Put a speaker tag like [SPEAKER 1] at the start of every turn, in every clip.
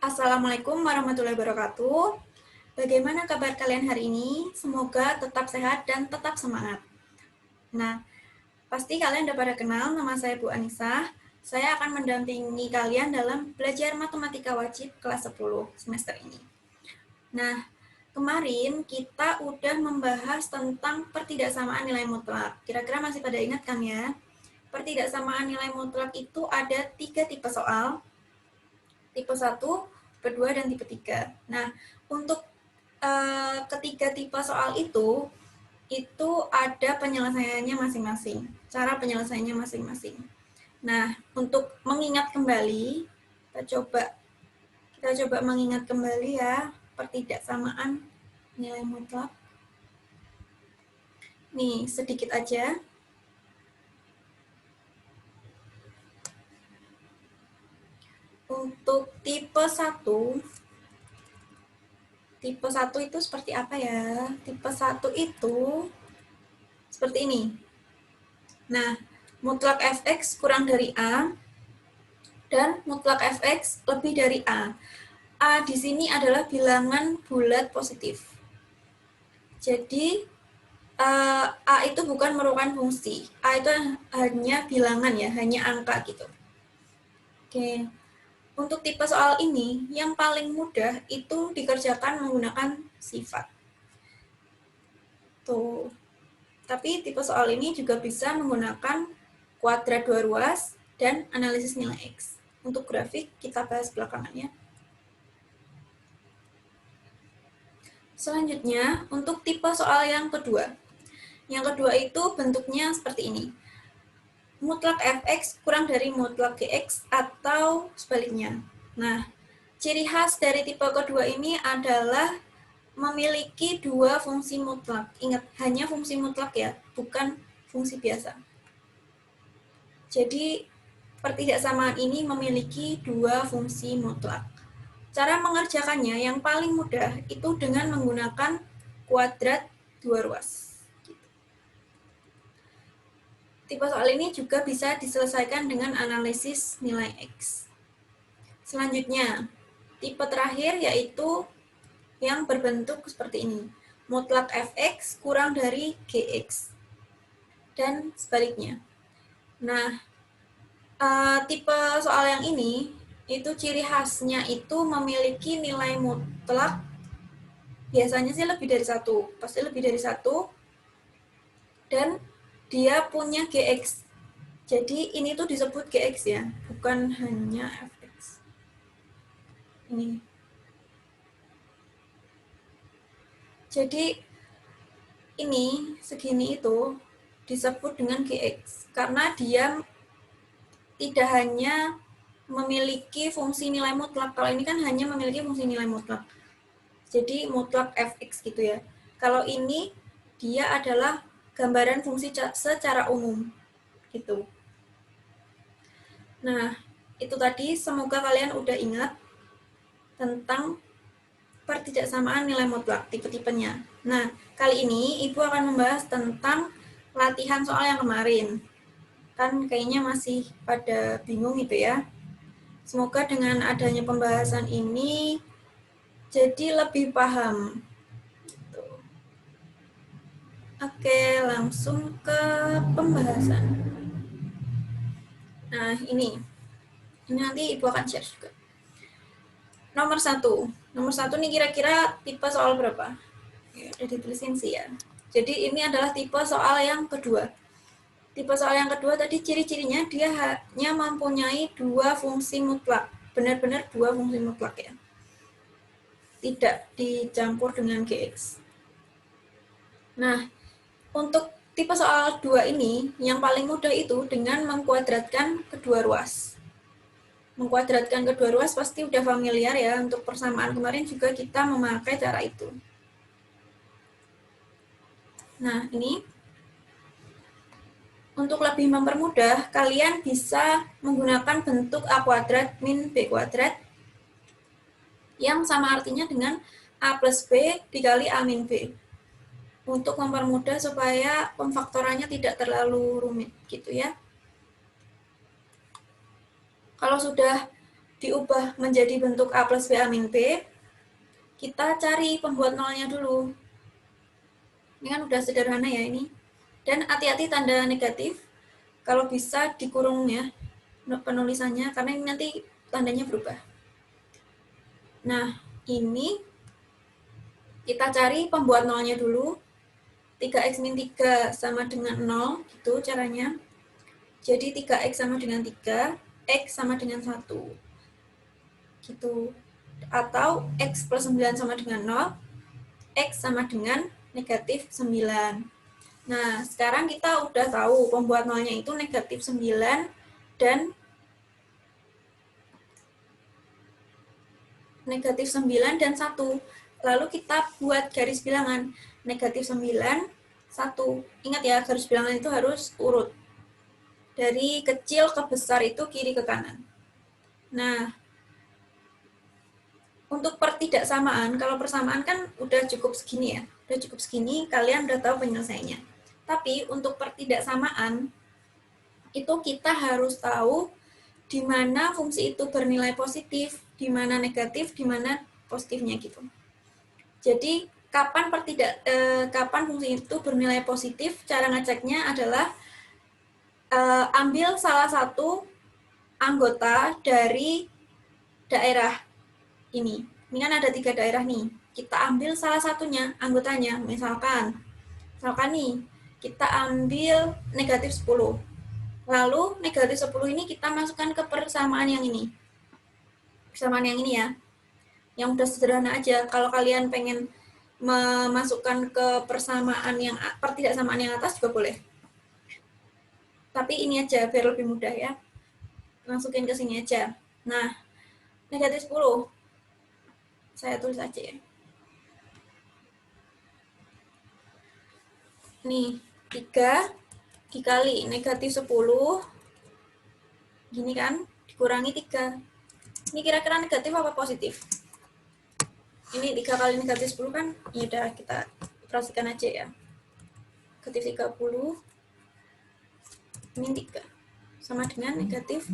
[SPEAKER 1] Assalamualaikum warahmatullahi wabarakatuh. Bagaimana kabar kalian hari ini? Semoga tetap sehat dan tetap semangat. Nah, pasti kalian udah pada kenal nama saya Bu Anissa. Saya akan mendampingi kalian dalam belajar matematika wajib kelas 10 semester ini. Nah, kemarin kita udah membahas tentang pertidaksamaan nilai mutlak. Kira-kira masih pada ingat kan ya? Pertidaksamaan nilai mutlak itu ada 3 tipe soal. Tipe 1, tipe 2, dan tipe 3. Nah, untuk ketiga tipe soal itu ada penyelesaiannya masing-masing. Cara penyelesaiannya masing-masing. Nah, untuk mengingat kembali, kita coba mengingat kembali ya, pertidaksamaan nilai mutlak. Nih, sedikit aja. Untuk tipe 1 itu seperti apa ya? Tipe 1 itu seperti ini. Nah, mutlak fx kurang dari A dan mutlak fx lebih dari A. A di sini adalah bilangan bulat positif. Jadi, A itu bukan merupakan fungsi. A itu hanya bilangan ya, hanya angka gitu. Oke. Untuk tipe soal ini, yang paling mudah itu dikerjakan menggunakan sifat. Tuh. Tapi tipe soal ini juga bisa menggunakan kuadrat dua ruas dan analisis nilai X. Untuk grafik, kita bahas belakangannya. Selanjutnya, untuk tipe soal yang kedua. Yang kedua itu bentuknya seperti ini. Mutlak fx kurang dari mutlak gx atau sebaliknya. Nah, ciri khas dari tipe kedua ini adalah memiliki dua fungsi mutlak. Ingat, hanya fungsi mutlak ya, bukan fungsi biasa. Jadi, pertidaksamaan ini memiliki dua fungsi mutlak. Cara mengerjakannya yang paling mudah itu dengan menggunakan kuadrat dua ruas. Tipe soal ini juga bisa diselesaikan dengan analisis nilai X. Selanjutnya, tipe terakhir yaitu yang berbentuk seperti ini. Mutlak fx kurang dari gx. Dan sebaliknya. Nah, tipe soal yang ini, itu ciri khasnya itu memiliki nilai mutlak, biasanya sih lebih dari satu, pasti lebih dari satu, dan dia punya gx. Jadi ini tuh disebut gx ya, bukan hanya fx. Ini. Jadi ini segini itu disebut dengan gx karena dia tidak hanya memiliki fungsi nilai mutlak. Kalau ini kan hanya memiliki fungsi nilai mutlak. Jadi mutlak fx gitu ya. Kalau ini dia adalah gambaran fungsi secara umum gitu. Nah, itu tadi semoga kalian udah ingat tentang pertidaksamaan nilai mutlak, tipe-tipenya. Nah, kali ini Ibu akan membahas tentang latihan soal yang kemarin. Kan kayaknya masih pada bingung gitu ya. Semoga dengan adanya pembahasan ini jadi lebih paham. Oke, langsung ke pembahasan. Nah, ini nanti Ibu akan share juga. Nomor satu nih kira-kira tipe soal berapa? Ya, udah ditulisin sih ya. Jadi ini adalah tipe soal yang kedua. Tipe soal yang kedua tadi ciri-cirinya dia hanya mempunyai dua fungsi mutlak. Benar-benar dua fungsi mutlak ya. Tidak dicampur dengan gx. Nah, untuk tipe soal 2 ini, yang paling mudah itu dengan mengkuadratkan kedua ruas. Mengkuadratkan kedua ruas pasti udah familiar ya, untuk persamaan kemarin juga kita memakai cara itu. Nah, ini untuk lebih mempermudah, kalian bisa menggunakan bentuk A kuadrat min B kuadrat yang sama artinya dengan A plus B dikali A min B. Untuk mempermudah supaya pemfaktorannya tidak terlalu rumit gitu ya. Kalau sudah diubah menjadi bentuk A plus B A min B, kita cari pembuat nolnya dulu. Ini kan udah sederhana ya ini. Dan hati-hati tanda negatif, kalau bisa dikurung ya penulisannya, karena ini nanti tandanya berubah. Nah, ini kita cari pembuat nolnya dulu. 3x min 3 sama dengan 0, gitu caranya. Jadi 3x sama dengan 3, x sama dengan 1. Gitu. Atau x plus 9 sama dengan 0, x sama dengan negatif 9. Nah, sekarang kita udah tahu pembuat nolnya itu negatif 9 dan negatif 9 dan 1. Lalu kita buat garis bilangan negatif 9, 1. Ingat ya, garis bilangan itu harus urut. Dari kecil ke besar itu kiri ke kanan. Nah, untuk pertidaksamaan, kalau persamaan kan udah cukup segini ya. Udah cukup segini, kalian udah tahu penyelesaiannya. Tapi untuk pertidaksamaan, itu kita harus tahu di mana fungsi itu bernilai positif, di mana negatif, di mana positifnya gitu. Jadi kapan fungsi itu bernilai positif? Cara ngeceknya adalah ambil salah satu anggota dari daerah ini. Ini kan ada 3 daerah nih. Kita ambil salah satunya anggotanya. Misalkan nih kita ambil negatif 10. Lalu negatif 10 ini kita masukkan ke persamaan yang ini. Persamaan yang ini ya. Yang udah sederhana aja. Kalau kalian pengen memasukkan ke pertidaksamaan yang atas juga boleh. Tapi ini aja biar lebih mudah ya. Masukin ke sini aja. Nah, negatif 10. Saya tulis aja ya. Nih, 3 dikali negatif 10. Gini kan, dikurangi 3. Ini kira-kira negatif apa positif? Ini 3 kali negatif 10 kan, ya udah kita operasikan aja ya. Negatif 30 min 3 sama dengan negatif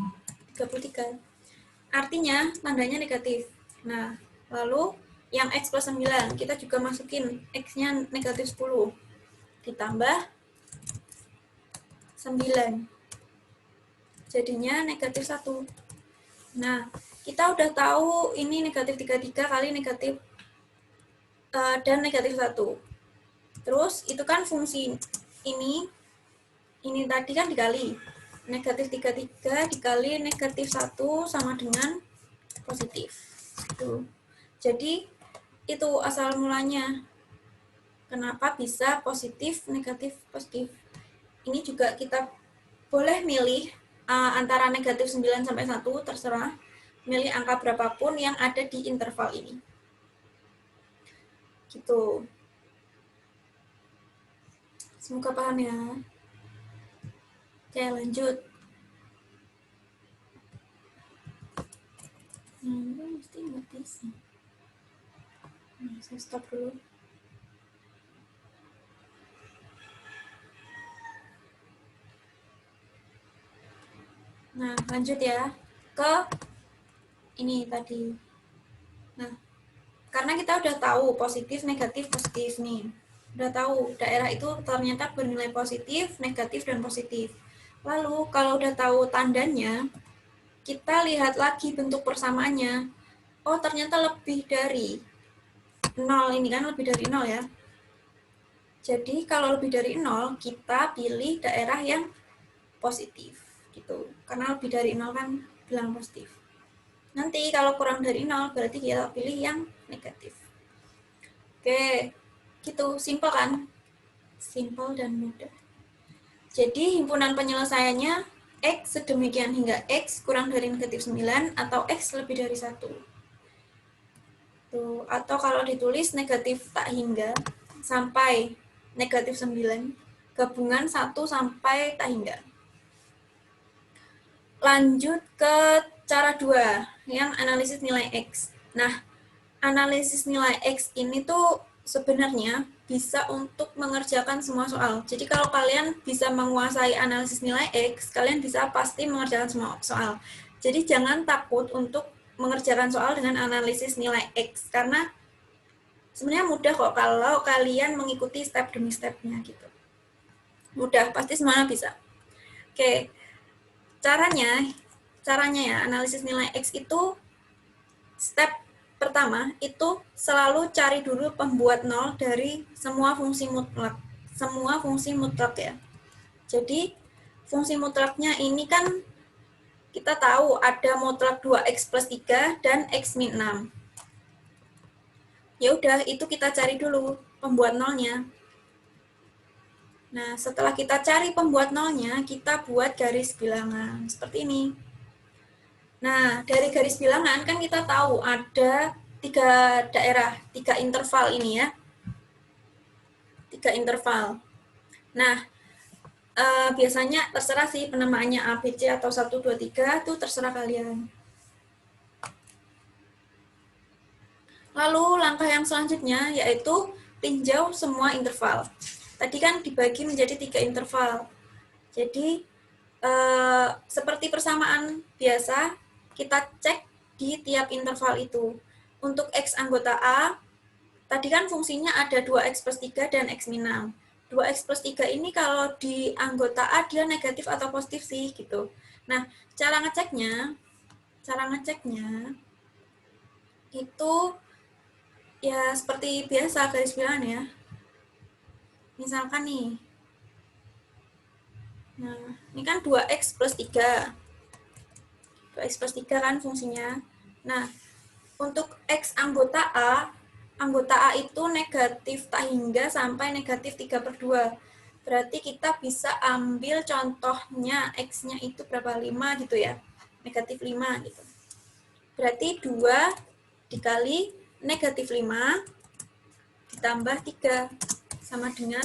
[SPEAKER 1] 33. Artinya tandanya negatif. Nah, lalu yang x plus 9 kita juga masukin x-nya negatif 10 ditambah 9. Jadinya negatif 1. Nah, kita udah tahu ini negatif 33 kali negatif dan negatif 1. Terus itu kan fungsi ini tadi kan dikali. Negatif 33 dikali negatif 1 sama dengan positif. Tuh. Jadi itu asal mulanya. Kenapa bisa positif, negatif, positif. Ini juga kita boleh milih antara negatif 9 sampai 1, terserah. Milih angka berapapun yang ada di interval ini. Gitu. Semoga paham ya. Oke, lanjut. Mesti ngerti sih. Nah, saya stop dulu. Nah, lanjut ya ke ini tadi. Nah, karena kita udah tahu positif, negatif, positif nih. Udah tahu daerah itu ternyata bernilai positif, negatif, dan positif. Lalu, kalau udah tahu tandanya, kita lihat lagi bentuk persamaannya. Oh, ternyata lebih dari 0 ini kan, lebih dari 0 ya. Jadi, kalau lebih dari 0, kita pilih daerah yang positif. Gitu. Karena lebih dari 0 kan bilang positif. Nanti kalau kurang dari 0 berarti kita pilih yang negatif. Oke, gitu, simpel kan? Simpel dan mudah. Jadi himpunan penyelesaiannya X sedemikian hingga X kurang dari negatif 9 atau X lebih dari 1. Tuh, atau kalau ditulis negatif tak hingga sampai negatif 9, gabungan 1 sampai tak hingga. Lanjut ke cara 2, yang analisis nilai X. Nah, analisis nilai X ini tuh sebenarnya bisa untuk mengerjakan semua soal. Jadi kalau kalian bisa menguasai analisis nilai X, kalian bisa pasti mengerjakan semua soal. Jadi jangan takut untuk mengerjakan soal dengan analisis nilai X, karena sebenarnya mudah kok kalau kalian mengikuti step demi stepnya gitu. Mudah, pasti semuanya bisa. Oke, caranya ya, analisis nilai X itu step pertama itu selalu cari dulu pembuat nol dari semua fungsi mutlak. Semua fungsi mutlak ya. Jadi fungsi mutlaknya ini kan kita tahu ada mutlak 2x plus 3 dan x min 6. Ya udah, itu kita cari dulu pembuat nolnya. Nah, setelah kita cari pembuat nolnya, kita buat garis bilangan seperti ini. Nah, dari garis bilangan kan kita tahu ada 3 daerah, 3 interval ini ya. 3 interval. Nah, biasanya terserah sih penamaannya A, B, C atau 1, 2, 3, itu terserah kalian. Lalu langkah yang selanjutnya yaitu tinjau semua interval. Tadi kan dibagi menjadi 3 interval. Jadi seperti persamaan biasa, kita cek di tiap interval itu. Untuk X anggota A, tadi kan fungsinya ada 2X plus 3 dan X min 6. 2X plus 3 ini kalau di anggota A dia negatif atau positif sih gitu. Nah, cara ngeceknya itu ya seperti biasa garis bilangan ya. Misalkan nih, nah ini kan 2x plus 3. 2x plus 3 kan fungsinya. Nah, untuk x anggota A itu negatif tak hingga sampai negatif 3/2. Berarti kita bisa ambil contohnya x-nya itu berapa? 5 gitu ya. Negatif 5 gitu. Berarti 2 dikali negatif 5 ditambah 3 sama dengan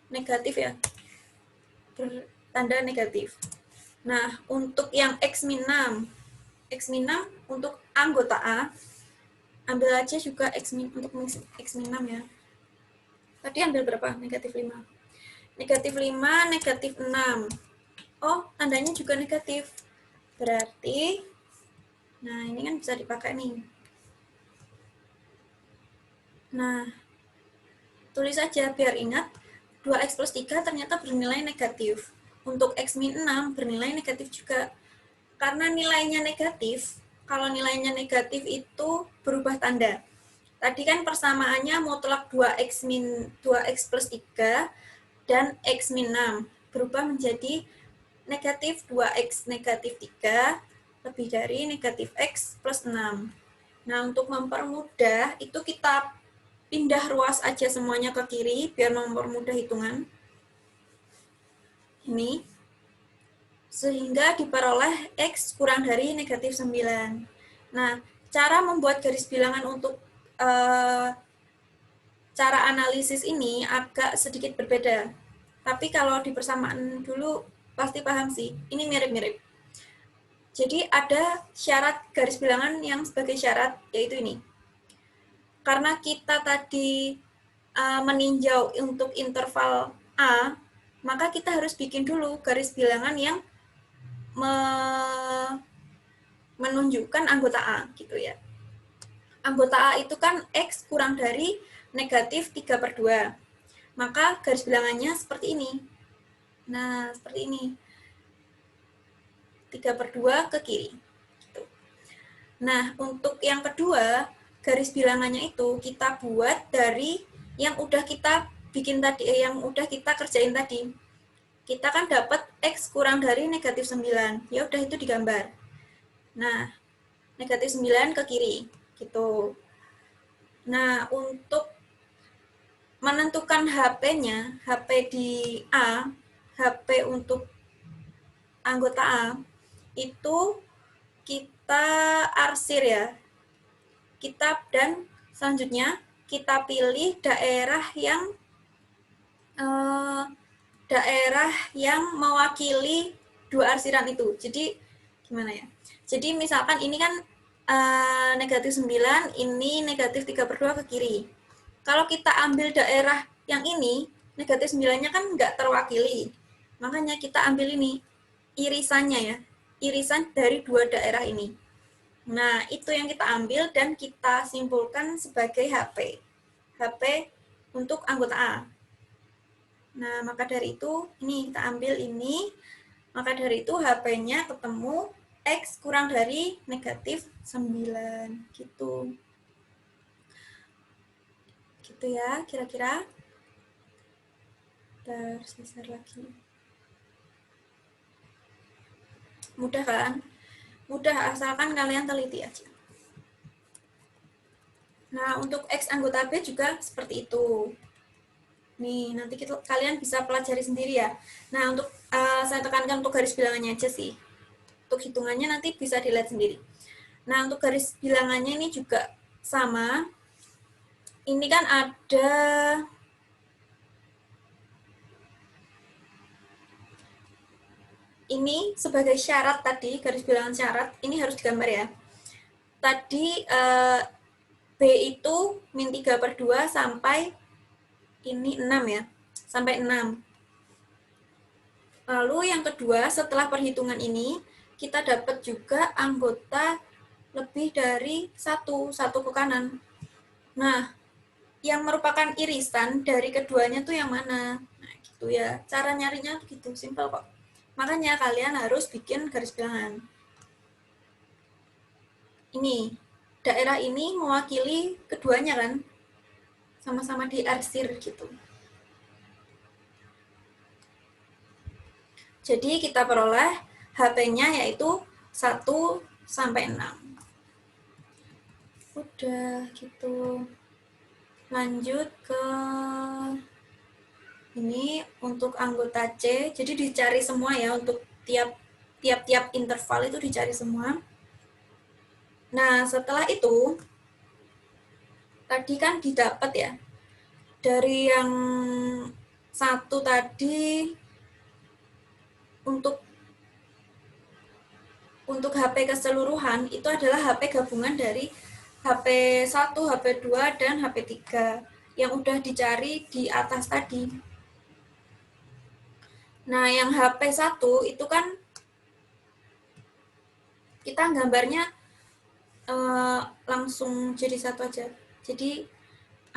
[SPEAKER 1] negatif ya. Bertanda negatif. Nah, untuk yang X min 6 untuk anggota A, ambil aja juga X min untuk X min 6 ya. Tadi ambil berapa? Negatif 5. Negatif 5, negatif 6. Oh, tandanya juga negatif. Berarti, nah ini kan bisa dipakai nih. Nah, tulis aja biar ingat, 2x plus 3 ternyata bernilai negatif. Untuk X min 6 bernilai negatif juga. Karena nilainya negatif, kalau nilainya negatif itu berubah tanda. Tadi kan persamaannya mutlak 2x plus 3 dan x min 6 berubah menjadi negatif 2x negatif 3 lebih dari negatif x plus 6. Nah, untuk mempermudah itu kita pindah ruas aja semuanya ke kiri biar mempermudah hitungan. Ini sehingga diperoleh X kurang dari negatif 9. Nah, cara membuat garis bilangan untuk cara analisis ini agak sedikit berbeda. Tapi kalau di persamaan dulu pasti paham sih, ini mirip-mirip. Jadi ada syarat garis bilangan yang sebagai syarat, yaitu ini. Karena kita tadi meninjau untuk interval A, maka kita harus bikin dulu garis bilangan yang menunjukkan anggota A gitu ya. Anggota A itu kan X kurang dari negatif 3/2. Maka garis bilangannya seperti ini. Nah, seperti ini. 3/2 ke kiri. Gitu. Nah, untuk yang kedua, garis bilangannya itu kita buat dari yang udah kita bikin tadi, yang udah kita kerjain tadi. Kita kan dapat X kurang dari negatif 9. Ya udah itu digambar. Nah, negatif 9 ke kiri. Gitu. Nah, untuk menentukan HP-nya, HP di A, HP untuk anggota A, itu kita arsir ya. Dan selanjutnya kita pilih daerah yang mewakili dua arsiran itu. Jadi gimana ya? Jadi misalkan ini kan negatif 9, ini negatif 3/2 ke kiri. Kalau kita ambil daerah yang ini, negatif 9-nya kan nggak terwakili. Makanya kita ambil ini, irisannya ya. irisan dari dua daerah ini. Nah, itu yang kita ambil dan kita simpulkan sebagai HP. HP untuk anggota A. Nah, maka dari itu, ini kita ambil ini, maka dari itu HP-nya ketemu X kurang dari negatif 9. Gitu. Gitu ya, kira-kira. Geser lagi. Mudah kan? Mudah, asalkan kalian teliti aja. Nah, untuk X anggota B juga seperti itu. Nih, nanti kalian bisa pelajari sendiri ya. Nah, untuk saya tekankan untuk garis bilangannya aja sih. Untuk hitungannya nanti bisa dilihat sendiri. Nah, untuk garis bilangannya ini juga sama. Ini kan ada ini sebagai syarat tadi, garis bilangan syarat, ini harus digambar ya. Tadi B itu min 3/2 sampai ini 6 ya, sampai 6. Lalu yang kedua, setelah perhitungan ini, kita dapat juga anggota lebih dari satu ke kanan. Nah, yang merupakan irisan dari keduanya tuh yang mana? Nah, gitu ya. Cara nyarinya tuh gitu, simpel kok. Makanya kalian harus bikin garis bilangan. Ini, daerah ini mewakili keduanya kan? Sama-sama diarsir gitu. Jadi kita peroleh HP-nya yaitu 1 sampai 6. Udah gitu. Lanjut ke ini untuk anggota C. Jadi dicari semua ya, untuk tiap interval itu dicari semua. Nah, setelah itu tadi kan didapat ya. Dari yang satu tadi untuk HP keseluruhan itu adalah HP gabungan dari HP 1, HP 2, dan HP 3 yang udah dicari di atas tadi. Nah, yang HP 1 itu kan kita gambarnya langsung jadi satu aja. Jadi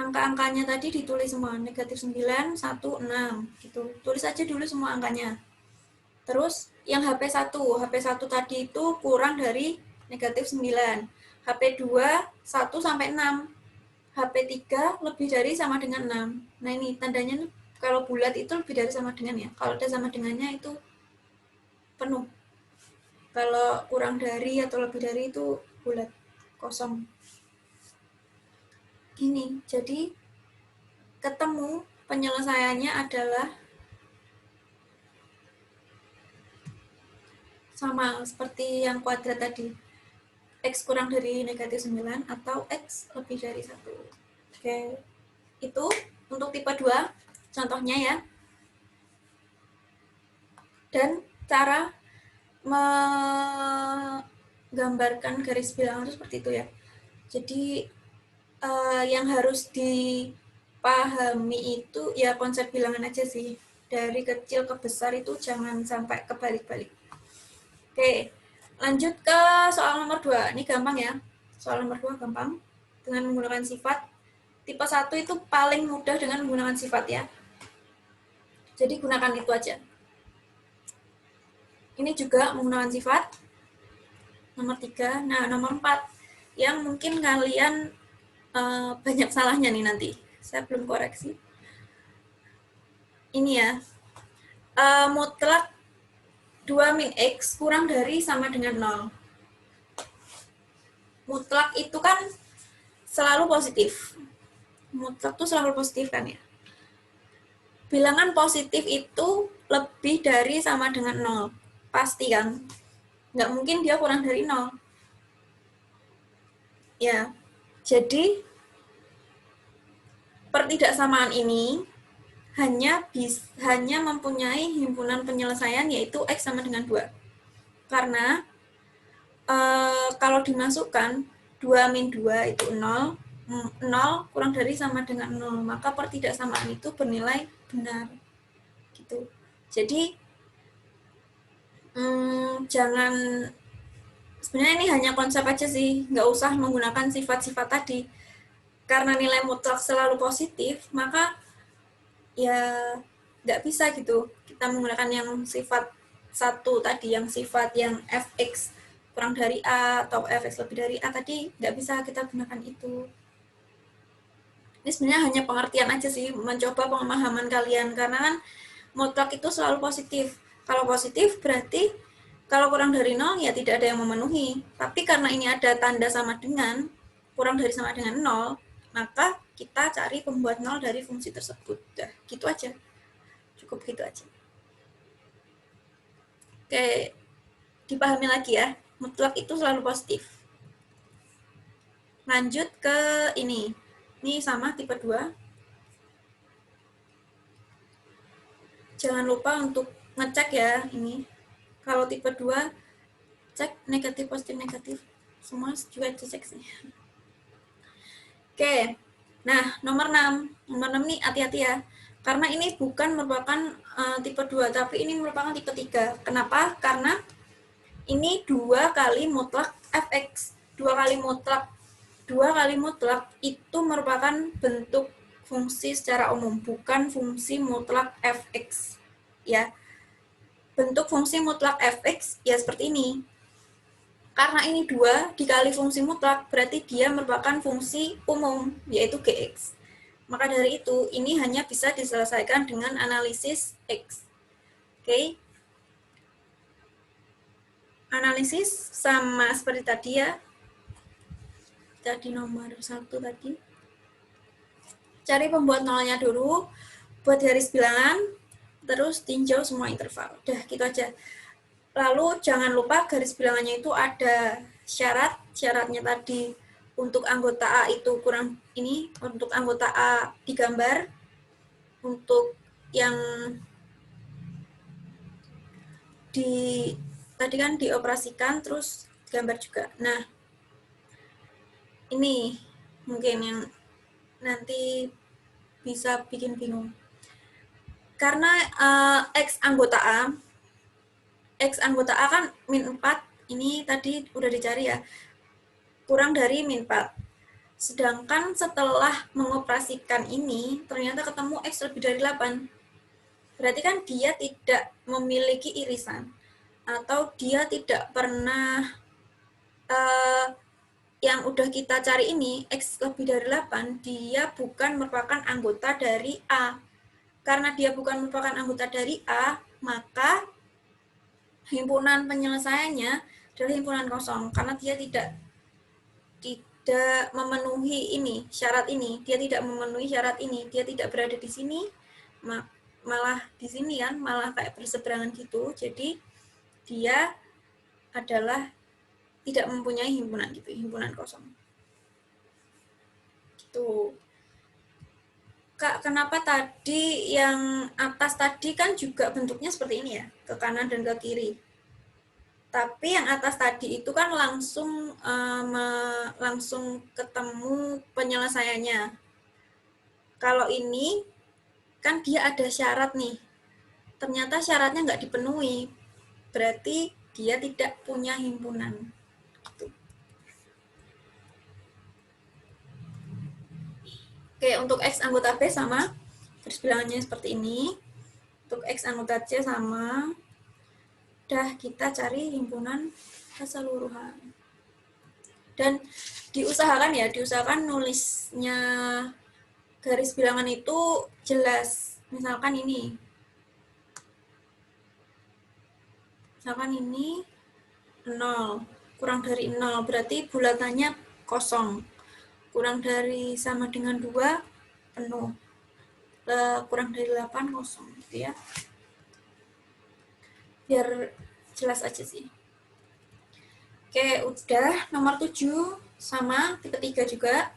[SPEAKER 1] angka-angkanya tadi ditulis semua, negatif 9, 1, 6 gitu. Tulis aja dulu semua angkanya. Terus yang HP 1 tadi itu kurang dari negatif 9. HP 2, 1 sampai 6. HP 3 lebih dari sama dengan 6. Nah, ini tandanya kalau bulat itu lebih dari sama dengan ya. Kalau ada sama dengannya itu penuh. Kalau kurang dari atau lebih dari itu bulat, kosong. Gini, jadi ketemu penyelesaiannya adalah sama seperti yang kuadrat tadi. X kurang dari negatif 9 atau X lebih dari 1. Oke, itu untuk tipe 2 contohnya ya. Dan cara menggambarkan garis bilangan itu seperti itu ya. Jadi yang harus dipahami itu ya konsep bilangan aja sih. Dari kecil ke besar itu jangan sampai kebalik-balik. Oke, lanjut ke soal nomor 2. Ini gampang ya. Soal nomor 2 gampang. Dengan menggunakan sifat. Tipe 1 itu paling mudah dengan menggunakan sifat ya. Jadi gunakan itu aja. Ini juga menggunakan sifat. Nomor 3. Nah, nomor 4. Yang mungkin kalian banyak salahnya nih nanti. Saya belum koreksi. Ini ya. Mutlak 2 min X kurang dari sama dengan 0. Mutlak itu kan selalu positif. Mutlak itu selalu positif kan ya. Bilangan positif itu lebih dari sama dengan 0. Pasti kan? Nggak mungkin dia kurang dari 0. Ya, jadi pertidaksamaan ini hanya mempunyai himpunan penyelesaian yaitu X sama dengan 2. Karena kalau dimasukkan 2 min 2 itu 0, 0 kurang dari sama dengan 0, maka pertidaksamaan itu bernilai benar. Gitu. Jadi Jangan, sebenarnya ini hanya konsep aja sih, nggak usah menggunakan sifat-sifat tadi. Karena nilai mutlak selalu positif, maka ya nggak bisa gitu kita menggunakan yang sifat satu tadi, yang sifat yang fx kurang dari A atau fx lebih dari A tadi, nggak bisa kita gunakan itu. Ini sebenarnya hanya pengertian aja sih, mencoba pemahaman kalian, karena kan mutlak itu selalu positif. Kalau positif berarti kalau kurang dari 0 ya tidak ada yang memenuhi. Tapi karena ini ada tanda sama dengan, kurang dari sama dengan 0, maka kita cari pembuat 0 dari fungsi tersebut. Dah, gitu aja. Cukup gitu aja. Oke, dipahami lagi ya. Mutlak itu selalu positif. Lanjut ke ini. Ini sama tipe 2. Jangan lupa untuk ngecek ya ini. Kalau tipe 2, cek negatif, positif, negatif. Semua juga dicek sih. Oke, nah nomor 6. Nomor 6 nih hati-hati ya. Karena ini bukan merupakan tipe 2, tapi ini merupakan tipe 3. Kenapa? Karena ini 2 kali mutlak fx. 2 kali mutlak. 2 kali mutlak itu merupakan bentuk fungsi secara umum, bukan fungsi mutlak fx. Ya, bentuk fungsi mutlak fx ya seperti ini. Karena ini 2 dikali fungsi mutlak, berarti dia merupakan fungsi umum, yaitu gx. Maka dari itu, ini hanya bisa diselesaikan dengan analisis x. Oke. Analisis sama seperti tadi ya. Tadi nomor 1 tadi. Cari pembuat nolnya dulu, buat garis bilangan, terus tinjau semua interval. Udah, gitu aja. Lalu jangan lupa garis bilangannya itu ada syaratnya tadi untuk anggota A itu kurang ini, untuk anggota A digambar, untuk yang di tadi kan dioperasikan terus gambar juga. Nah, ini mungkin yang nanti bisa bikin bingung. Karena X anggota A kan min 4, ini tadi udah dicari ya, kurang dari min 4. Sedangkan setelah mengoperasikan ini, ternyata ketemu X lebih dari 8. Berarti kan dia tidak memiliki irisan. Atau dia tidak pernah, yang udah kita cari ini, X lebih dari 8, dia bukan merupakan anggota dari A. Karena dia bukan merupakan anggota dari A, maka himpunan penyelesaiannya adalah himpunan kosong. Karena dia tidak memenuhi ini, syarat ini, dia tidak memenuhi syarat ini, dia tidak berada di sini, malah di sini kan, malah kayak berseberangan gitu. Jadi dia adalah tidak mempunyai himpunan gitu, himpunan kosong. Gitu. Kak, kenapa tadi yang atas tadi kan juga bentuknya seperti ini ya, ke kanan dan ke kiri. Tapi yang atas tadi itu kan langsung ketemu penyelesaiannya. Kalau ini kan dia ada syarat nih. Ternyata syaratnya nggak dipenuhi. Berarti dia tidak punya himpunan. Gitu. Oke, untuk X anggota B sama. Terus bilangannya seperti ini. Untuk X anggota C sama. Udah kita cari himpunan keseluruhan. Dan diusahakan nulisnya garis bilangan itu jelas. Misalkan ini 0, kurang dari 0, berarti bulatannya kosong. Kurang dari sama dengan 2, penuh. Kurang dari 8, kosong gitu ya. Biar jelas aja sih. Oke, udah. Nomor 7 sama tipe 3 juga.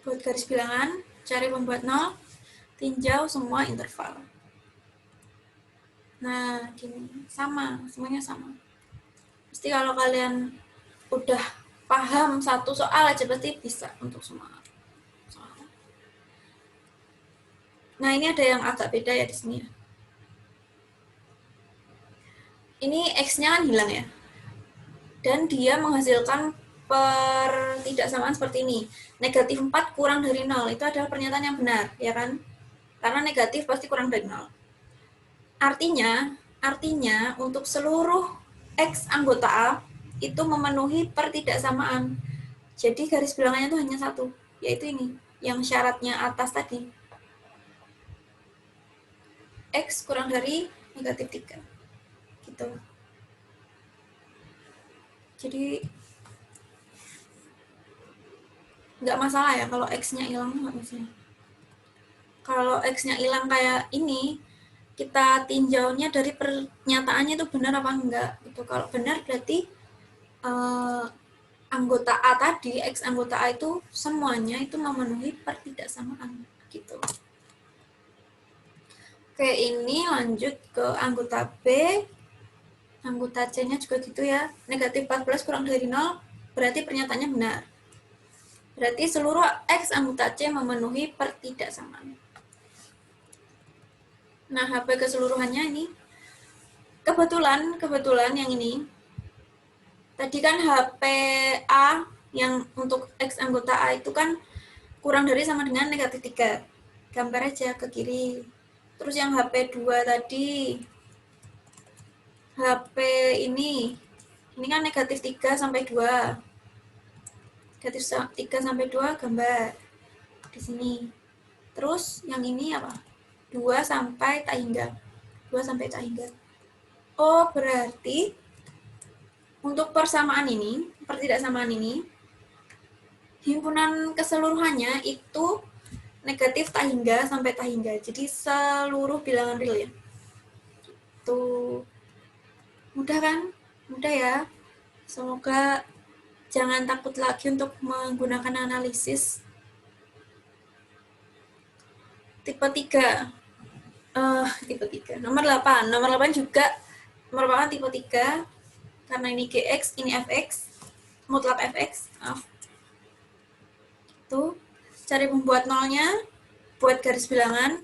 [SPEAKER 1] Buat garis bilangan, cari pembuat 0, tinjau semua interval. Nah, gini, sama, semuanya sama. Pasti kalau kalian udah paham satu soal aja pasti bisa untuk semua soal. Nah, ini ada yang agak beda ya di sini ya. Ini X-nya kan hilang ya. Dan dia menghasilkan pertidaksamaan seperti ini. Negatif 4 kurang dari 0. Itu adalah pernyataan yang benar, ya kan? Karena negatif pasti kurang dari 0. Artinya untuk seluruh X anggota A itu memenuhi pertidaksamaan. Jadi garis bilangannya itu hanya satu, yaitu ini, yang syaratnya atas tadi. X kurang dari negatif 3. Gitu. Jadi nggak masalah ya kalau X-nya hilang, nggak masalah. Kalau X-nya hilang kayak ini, kita tinjaunya dari pernyataannya itu benar apa enggak. Gitu. Kalau benar berarti anggota A tadi, X anggota A itu semuanya itu memenuhi pertidaksamaan. Gitu. Oke, ini lanjut ke anggota B. Anggota C-nya juga gitu ya. Negatif 14 kurang dari 0 berarti pernyataannya benar. Berarti seluruh X anggota C memenuhi pertidaksamaan. Nah, HP keseluruhannya ini kebetulan yang ini tadi kan HP A yang untuk X anggota A itu kan kurang dari sama dengan negatif 3. Gambar aja ke kiri. Terus yang HP 2 tadi, HP ini kan negatif 3 sampai 2. Negatif 3 sampai 2 gambar di sini. Terus yang ini apa? 2 sampai tak hingga. 2 sampai tak hingga. Oh, berarti untuk persamaan ini, pertidaksamaan ini, himpunan keseluruhannya itu negatif tak hingga sampai tak hingga. Jadi seluruh bilangan real ya. Tuh. Mudah kan? Mudah ya. Semoga jangan takut lagi untuk menggunakan analisis. Tipe 3. Tipe 3. Nomor 8. Nomor 8 juga merupakan tipe 3 karena ini GX, ini FX, mutlak FX. Tuh, cari pembuat nolnya, buat garis bilangan,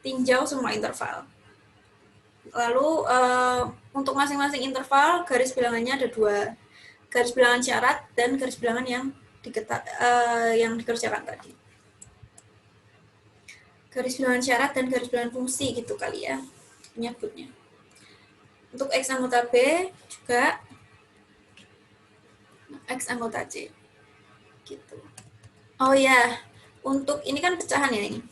[SPEAKER 1] tinjau semua interval. Lalu untuk masing-masing interval garis bilangannya ada 2, garis bilangan syarat dan garis bilangan yang dikerjakan tadi. Garis bilangan syarat dan garis bilangan fungsi gitu kali ya menyebutnya. Untuk X anggota B juga X anggota C. Gitu. Oh ya, untuk ini kan pecahan ya ini.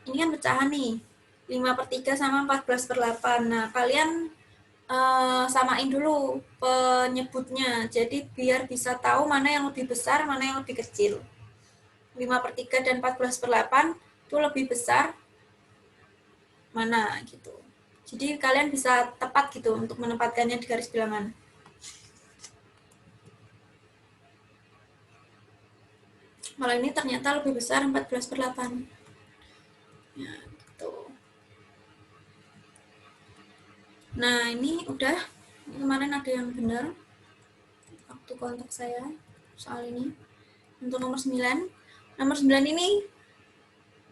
[SPEAKER 1] Ini kan pecahan nih. 5/3 sama 14/8. Nah, kalian samain dulu penyebutnya. Jadi biar bisa tahu mana yang lebih besar, mana yang lebih kecil. 5/3 dan 14/8 itu lebih besar mana gitu. Jadi kalian bisa tepat gitu untuk menempatkannya di garis bilangan. Kalau ini ternyata lebih besar 14/8. Ya, gitu. Nah, ini udah. Kemarin ada yang benar waktu kontak saya soal ini. Untuk nomor 9. Nomor 9 ini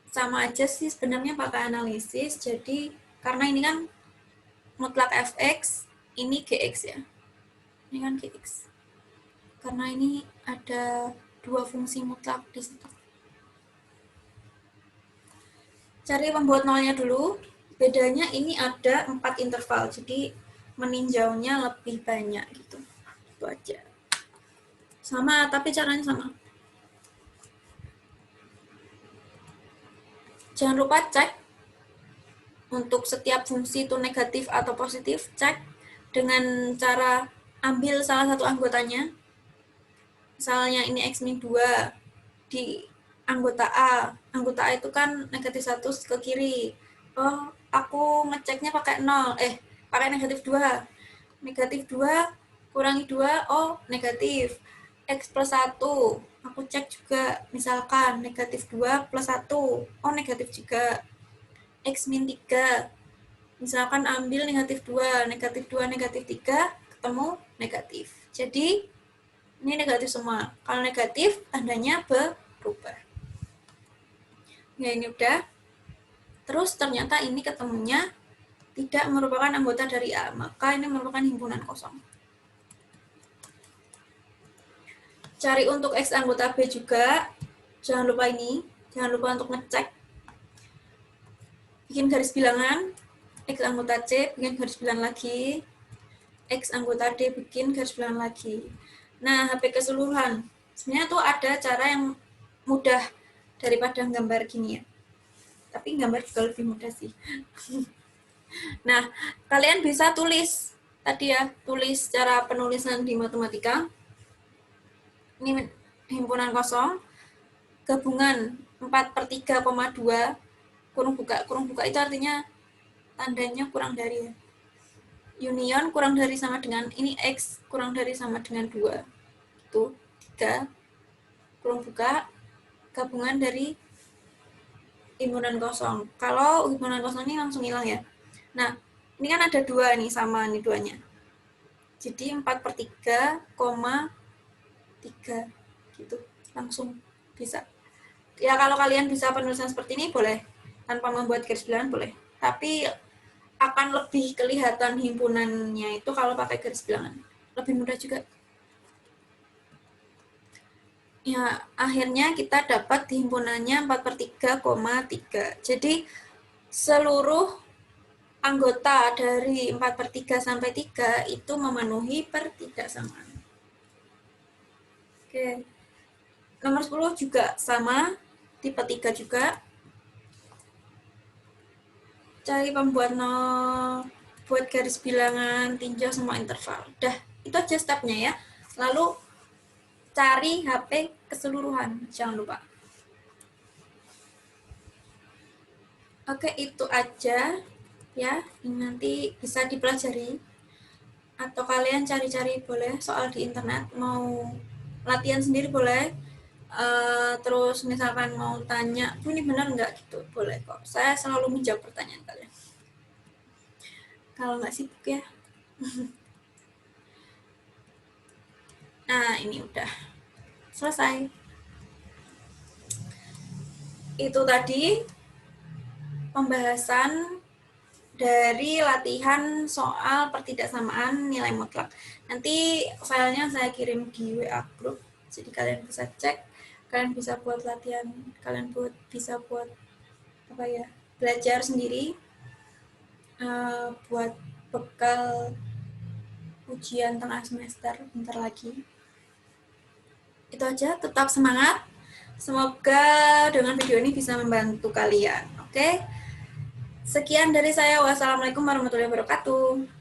[SPEAKER 1] sama aja sih sebenarnya pakai analisis. Jadi karena ini kan mutlak fx, ini gx ya. Ini kan gx. Karena ini ada 2 fungsi mutlak di situ. Cari pembuat nolnya dulu. Bedanya ini ada 4 interval. Jadi meninjaunya lebih banyak gitu. Itu aja. Sama, tapi caranya sama. Jangan lupa cek untuk setiap fungsi itu negatif atau positif, cek dengan cara ambil salah satu anggotanya. Misalnya ini X-2 di anggota A. Anggota A itu kan negatif 1 ke kiri. Oh, aku ngeceknya pakai 0. Pakai negatif 2. Negatif 2 kurangi 2, oh negatif. X plus 1. Aku cek juga, misalkan negatif 2 plus 1. Oh negatif juga. X min 3. Misalkan ambil negatif 2, negatif 2, negatif 3, ketemu negatif. Jadi, ini negatif semua. Kalau negatif, tandanya berubah. Ya, ini udah. terus ternyata ini ketemunya tidak merupakan anggota dari A, maka ini merupakan himpunan kosong. Cari untuk X anggota B juga, jangan lupa ini, jangan lupa untuk ngecek. Bikin garis bilangan, X anggota C, bikin garis bilangan lagi, X anggota D, bikin garis bilangan lagi. Nah, HP keseluruhan, sebenarnya tuh ada cara yang mudah daripada gambar gini ya. Tapi gambar juga lebih mudah sih. Nah, kalian bisa tulis tadi ya, tulis cara penulisan di matematika. Ini himpunan kosong, gabungan 4/3,2, kurung buka itu artinya tandanya kurang dari ya. Union kurang dari sama dengan, ini X kurang dari sama dengan 2. Itu 3, kurung buka, gabungan dari himpunan kosong. Kalau himpunan kosong ini langsung hilang ya. Nah, ini kan ada 2 nih, sama nih duanya. Jadi 4/3,3 gitu, langsung bisa. Ya kalau kalian bisa penulisan seperti ini boleh, tanpa membuat garis bilangan boleh. Tapi akan lebih kelihatan himpunannya itu kalau pakai garis bilangan. Lebih mudah juga. Ya, akhirnya kita dapat himpunannya 4/3,3. Jadi seluruh anggota dari 4/3 sampai 3 itu memenuhi pertidaksamaan. Oke. Nomor 10 juga sama, tipe 3 juga. Cari pembuat buat garis bilangan, tinjau semua interval. Udah, itu aja stepnya ya. Lalu cari HP keseluruhan, jangan lupa. Oke, itu aja ya. Ini nanti bisa dipelajari. Atau kalian cari-cari boleh soal di internet, mau latihan sendiri boleh. Terus misalkan mau tanya, ini benar nggak gitu, boleh kok. Saya selalu menjawab pertanyaan kalian. Kalau nggak sibuk ya. Nah, ini udah selesai. Itu tadi pembahasan dari latihan soal pertidaksamaan nilai mutlak. Nanti filenya saya kirim di WA group, jadi kalian bisa cek, kalian bisa buat latihan, kalian bisa buat apa ya, belajar sendiri, buat bekal ujian tengah semester bentar lagi. Itu aja, tetap semangat. Semoga dengan video ini bisa membantu kalian. Oke? Sekian dari saya. Wassalamualaikum warahmatullahi wabarakatuh.